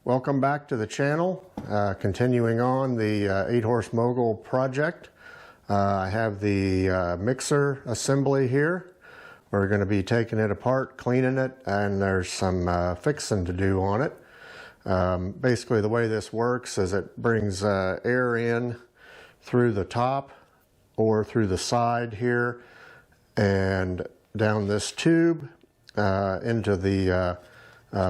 Welcome back to the channel. Continuing on the 8-horse Mogul project. I have the mixer assembly here. We're going to be taking it apart, cleaning it, and there's some fixing to do on it. Basically the way this works is it brings air in through the top or through the side here and down this tube into the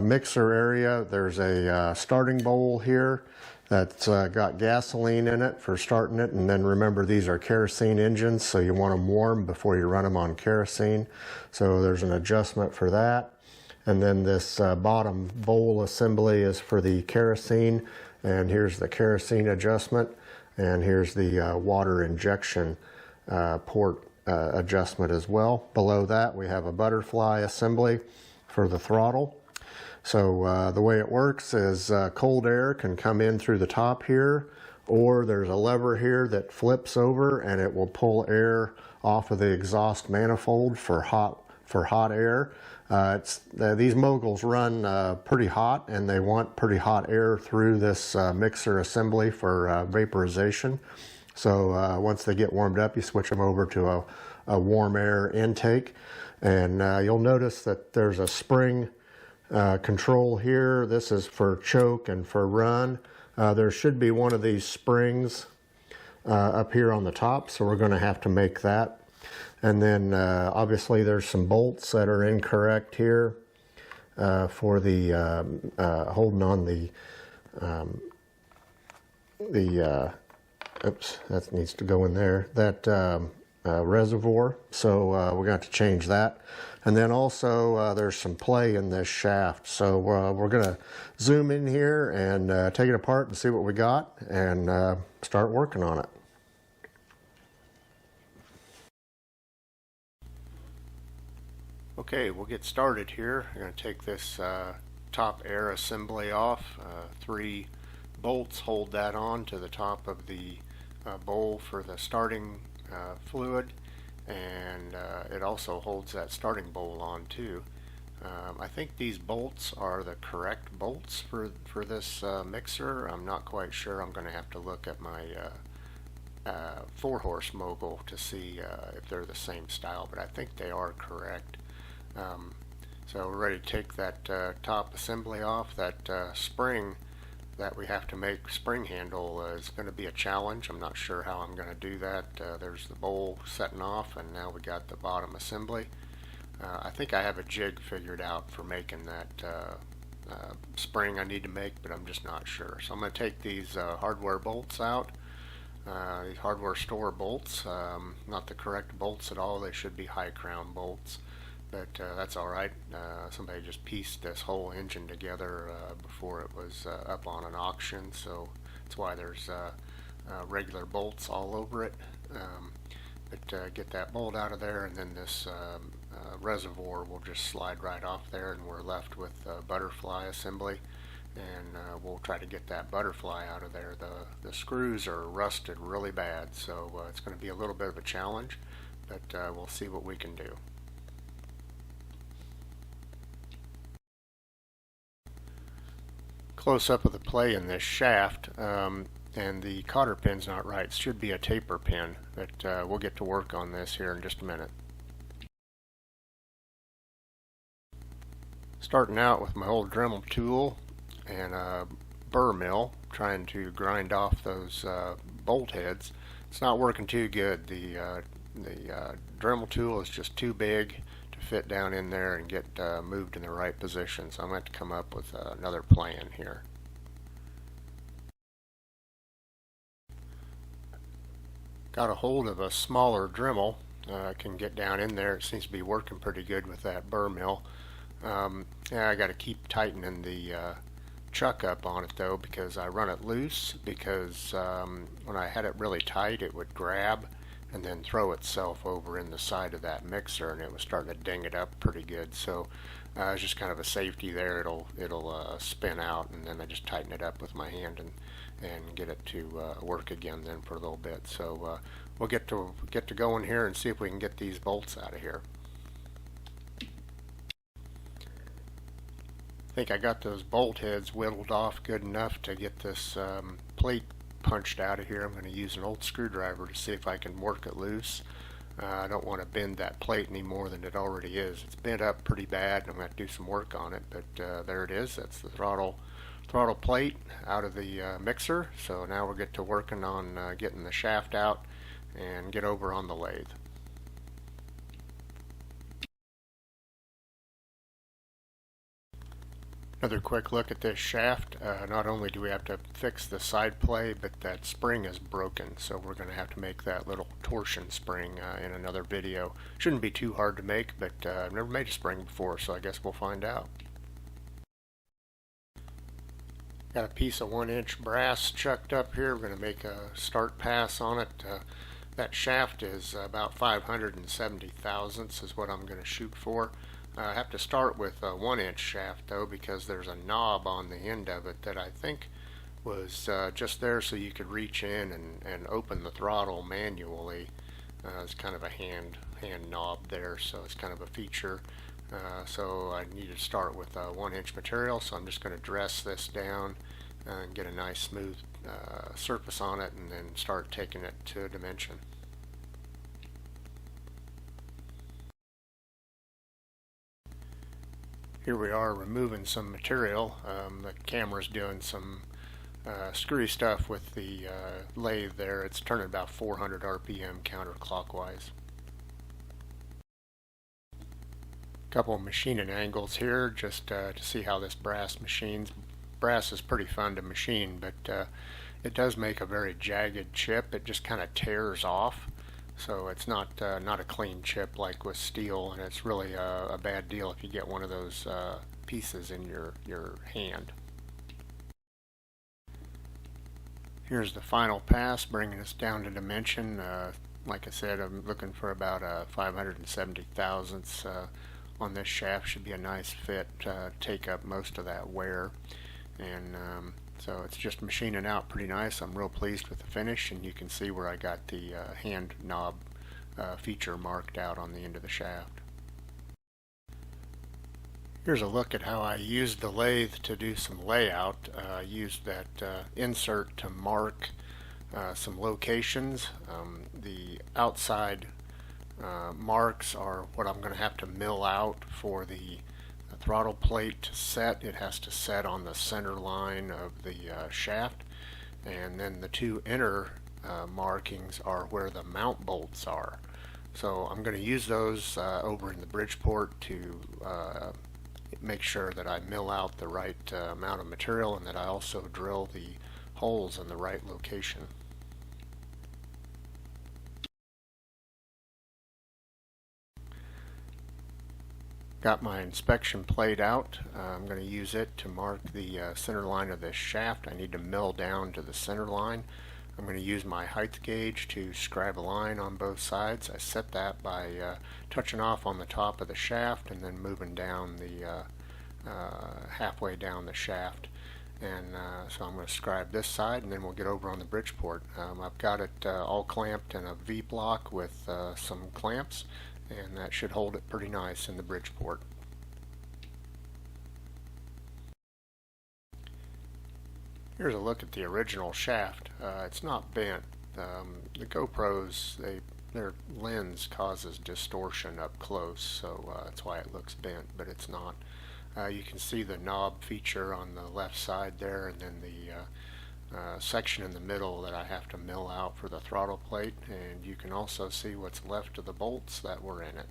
mixer area. There's a starting bowl here that's got gasoline in it for starting it, and then remember these are kerosene engines, so you want them warm before you run them on kerosene, so there's an adjustment for that. And then this bottom bowl assembly is for the kerosene, and here's the kerosene adjustment, and here's the water injection port adjustment as well. Below that we have a butterfly assembly for the throttle. So the way it works is cold air can come in through the top here, or there's a lever here that flips over and it will pull air off of the exhaust manifold for hot air. These Moguls run pretty hot, and they want pretty hot air through this mixer assembly for vaporization. So once they get warmed up, you switch them over to a warm air intake, and you'll notice that there's a spring control here. This is for choke and for run. There should be one of these springs up here on the top, so we're going to have to make that. And then obviously there's some bolts that are incorrect here for the holding on the oops, that needs to go in there, that reservoir, so we're going to have to change that. And then also there's some play in this shaft, so we're going to zoom in here and take it apart and see what we got, and start working on it. Okay, we'll get started here. I'm going to take this top air assembly off. 3 bolts hold that on to the top of the bowl for the starting fluid, and it also holds that starting bowl on too. I think these bolts are the correct bolts for this mixer. I'm not quite sure. I'm going to have to look at my 4-horse Mogul to see if they're the same style, but I think they are correct. So we're ready to take that top assembly off. That spring that we have to make spring handle is going to be a challenge. I'm not sure how I'm going to do that. There's the bowl setting off, and now we got the bottom assembly. I think I have a jig figured out for making that spring I need to make, but I'm just not sure. So I'm going to take these hardware bolts out. These hardware store bolts, not the correct bolts at all. They should be high crown bolts, but that's alright. Somebody just pieced this whole engine together before it was up on an auction, so that's why there's regular bolts all over it. But get that bolt out of there, and then this reservoir will just slide right off there, and we're left with the butterfly assembly, and we'll try to get that butterfly out of there. The screws are rusted really bad, so it's going to be a little bit of a challenge, but we'll see what we can do. Close up of the play in this shaft, and the cotter pin's not right. It should be a taper pin, but we'll get to work on this here in just a minute. Starting out with my old Dremel tool and a burr mill, trying to grind off those bolt heads. It's not working too good. The Dremel tool is just too big to fit down in there and get moved in the right position, so I'm going to have to come up with another plan here. Got a hold of a smaller Dremel. I can get down in there. It seems to be working pretty good with that burr mill. Yeah, I got to keep tightening the chuck up on it though, because I run it loose, because when I had it really tight it would grab and then throw itself over in the side of that mixer, and it was starting to ding it up pretty good. So it's just kind of a safety there. It'll spin out, and then I just tighten it up with my hand and get it to work again then for a little bit. So we'll get to going here and see if we can get these bolts out of here. think I got those bolt heads whittled off good enough to get this plate punched out of here. I'm going to use an old screwdriver to see if I can work it loose. I don't want to bend that plate any more than it already is. It's bent up pretty bad and I'm going to have to do some work on it, but there it is. That's the throttle plate out of the mixer. So now we'll get to working on getting the shaft out and get over on the lathe. Another quick look at this shaft. Not only do we have to fix the side play, but that spring is broken, so we're going to have to make that little torsion spring in another video. Shouldn't be too hard to make, but I've never made a spring before, so I guess we'll find out. Got a piece of 1-inch brass chucked up here. We're going to make a start pass on it. That shaft is about 570 thousandths is what I'm going to shoot for. I have to start with a 1-inch shaft though, because there's a knob on the end of it that I think was just there so you could reach in and open the throttle manually. It's kind of a hand knob there, so it's kind of a feature. So I need to start with a 1-inch material, so I'm just going to dress this down and get a nice smooth surface on it and then start taking it to a dimension. Here we are removing some material. The camera's doing some screwy stuff with the lathe there. It's turning about 400 RPM counterclockwise. Couple of machining angles here just to see how this brass machines. Brass is pretty fun to machine, but it does make a very jagged chip. It just kind of tears off. So it's not a clean chip like with steel, and it's really a bad deal if you get one of those pieces in your hand. Here's the final pass, bringing us down to dimension. Like I said, I'm looking for about 570 thousandths on this shaft. Should be a nice fit, take up most of that wear, and so it's just machining out pretty nice. I'm real pleased with the finish, and you can see where I got the hand knob feature marked out on the end of the shaft. Here's a look at how I used the lathe to do some layout. I used that insert to mark some locations. The outside marks are what I'm going to have to mill out for the throttle plate to set. It has to set on the center line of the shaft, and then the two inner markings are where the mount bolts are. So I'm going to use those over in the Bridgeport to make sure that I mill out the right amount of material and that I also drill the holes in the right location. Got my inspection plate out. I'm going to use it to mark the center line of this shaft. I need to mill down to the center line. I'm going to use my height gauge to scribe a line on both sides. I set that by touching off on the top of the shaft and then moving down the halfway down the shaft. And so I'm going to scribe this side, and then we'll get over on the Bridgeport. I've got it all clamped in a V-block with some clamps, and that should hold it pretty nice in the Bridgeport. Here's a look at the original shaft. It's not bent. The GoPros, their lens causes distortion up close, so that's why it looks bent, but it's not. You can see the knob feature on the left side there, and then the section in the middle that I have to mill out for the throttle plate, and you can also see what's left of the bolts that were in it.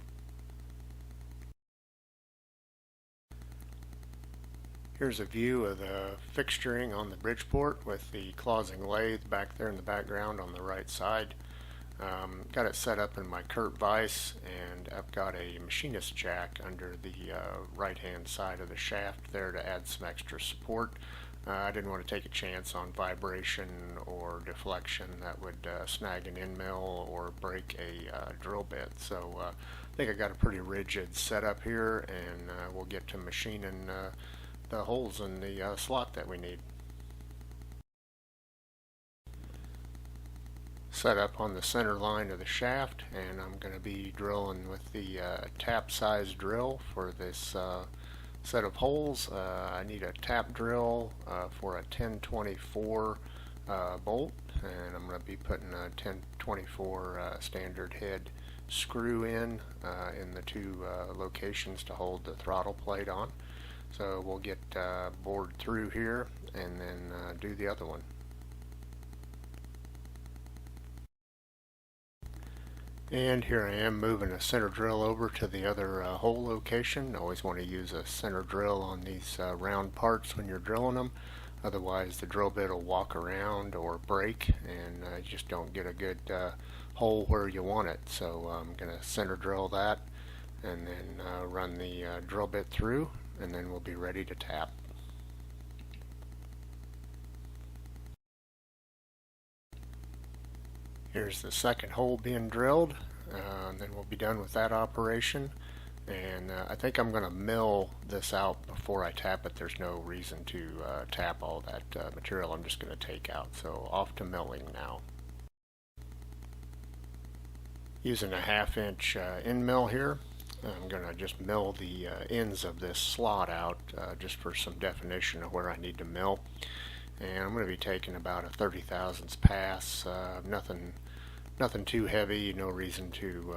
Here's a view of the fixturing on the Bridgeport with the closing lathe back there in the background on the right side. Got it set up in my Kurt vise, and I've got a machinist jack under the right hand side of the shaft there to add some extra support. I didn't want to take a chance on vibration or deflection that would snag an end mill or break a drill bit. So I think I got a pretty rigid setup here, and we'll get to machining the holes in the slot that we need. Set up on the center line of the shaft, and I'm going to be drilling with the tap size drill for this set of holes. I need a tap drill for a 1024 bolt, and I'm going to be putting a 1024 standard head screw in the two locations to hold the throttle plate on. So we'll get bored through here and then do the other one. And here I am moving a center drill over to the other hole location. Always want to use a center drill on these round parts when you're drilling them. Otherwise the drill bit will walk around or break, and you just don't get a good hole where you want it. So I'm going to center drill that and then run the drill bit through, and then we'll be ready to tap. Here's the second hole being drilled, and then we'll be done with that operation. And I think I'm going to mill this out before I tap it. There's no reason to tap all that material. I'm just going to take out. So off to milling now. Using a 1/2 inch end mill here, I'm going to just mill the ends of this slot out just for some definition of where I need to mill. And I'm going to be taking about a 30 thousandths pass, nothing too heavy, no reason to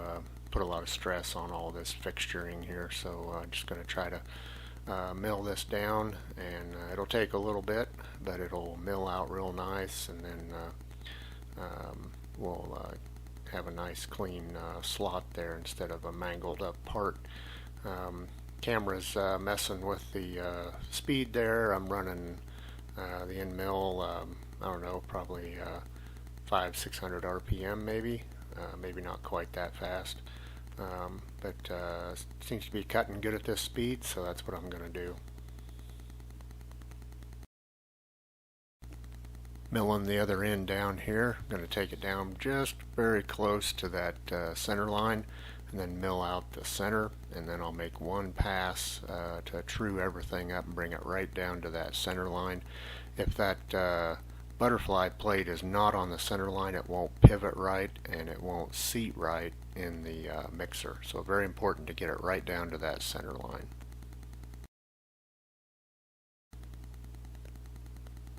put a lot of stress on all this fixturing here. So I'm just going to try to mill this down, and it'll take a little bit, but it'll mill out real nice, and then we'll have a nice clean slot there instead of a mangled up part. Camera's messing with the speed there. I'm running the end mill, I don't know, probably 500-600 RPM maybe, maybe not quite that fast, but seems to be cutting good at this speed, so that's what I'm going to do. Milling the other end down here. I'm going to take it down just very close to that center line, and then mill out the center, and then I'll make one pass to true everything up and bring it right down to that center line. If that butterfly plate is not on the center line, it won't pivot right and it won't seat right in the mixer. So very important to get it right down to that center line.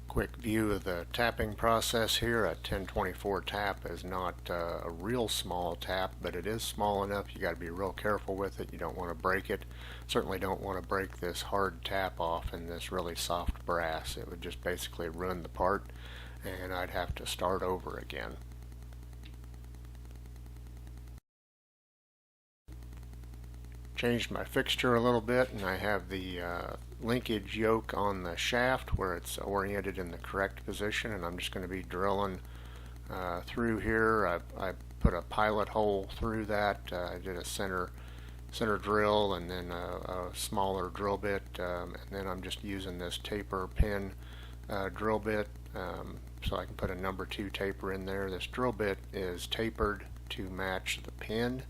Quick view of the tapping process here. A 1024 tap is not a real small tap, but it is small enough. You got to be real careful with it. You don't want to break it. Certainly don't want to break this hard tap off in this really soft brass. It would just basically ruin the part, and I'd have to start over again. Changed my fixture a little bit, and I have the linkage yoke on the shaft where it's oriented in the correct position, and I'm just going to be drilling through here. I put a pilot hole through that. I did a center drill and then a smaller drill bit, and then I'm just using this taper pin drill bit so I can put a number 2 taper in there. This drill bit is tapered to match the pin,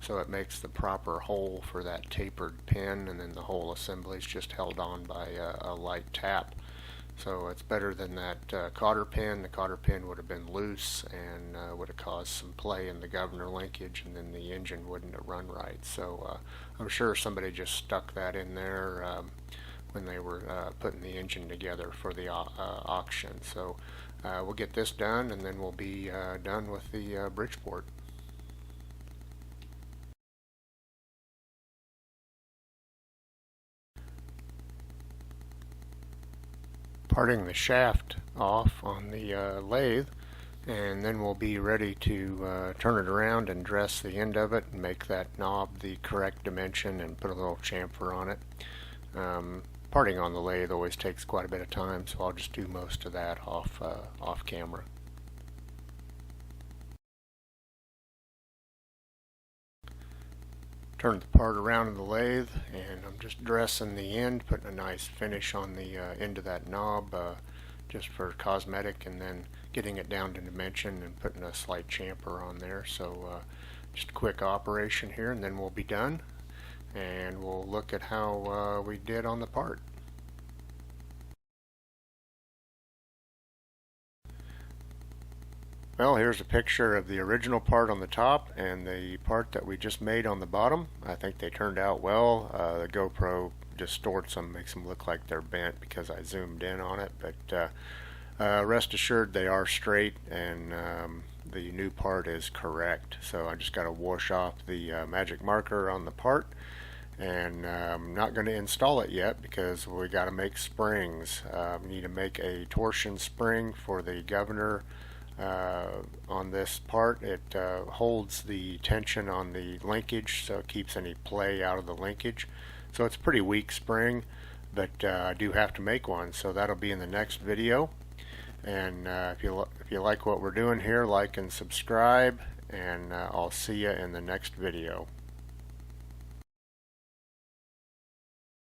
so it makes the proper hole for that tapered pin, and then the whole assembly is just held on by a light tap. So it's better than that cotter pin. The cotter pin would have been loose and would have caused some play in the governor linkage, and then the engine wouldn't have run right. So I'm sure somebody just stuck that in there when they were putting the engine together for the auction. So we'll get this done, and then we'll be done with the Bridgeport. Parting the shaft off on the lathe, and then we'll be ready to turn it around and dress the end of it and make that knob the correct dimension and put a little chamfer on it. Parting on the lathe always takes quite a bit of time, so I'll just do most of that off camera. Turn the part around in the lathe, and I'm just dressing the end, putting a nice finish on the end of that knob just for cosmetic, and then getting it down to dimension and putting a slight chamfer on there. So just a quick operation here, and then we'll be done, and we'll look at how we did on the part. Well, here's a picture of the original part on the top and the part that we just made on the bottom. I think they turned out well. The GoPro distorts them, makes them look like they're bent because I zoomed in on it, but rest assured they are straight, and the new part is correct. So I just got to wash off the magic marker on the part, and I'm not going to install it yet because we got to make springs. We need to make a torsion spring for the governor on this part. It holds the tension on the linkage, so it keeps any play out of the linkage. So it's a pretty weak spring, but I do have to make one, so that'll be in the next video. And if you like what we're doing here, like and subscribe, and I'll see you in the next video.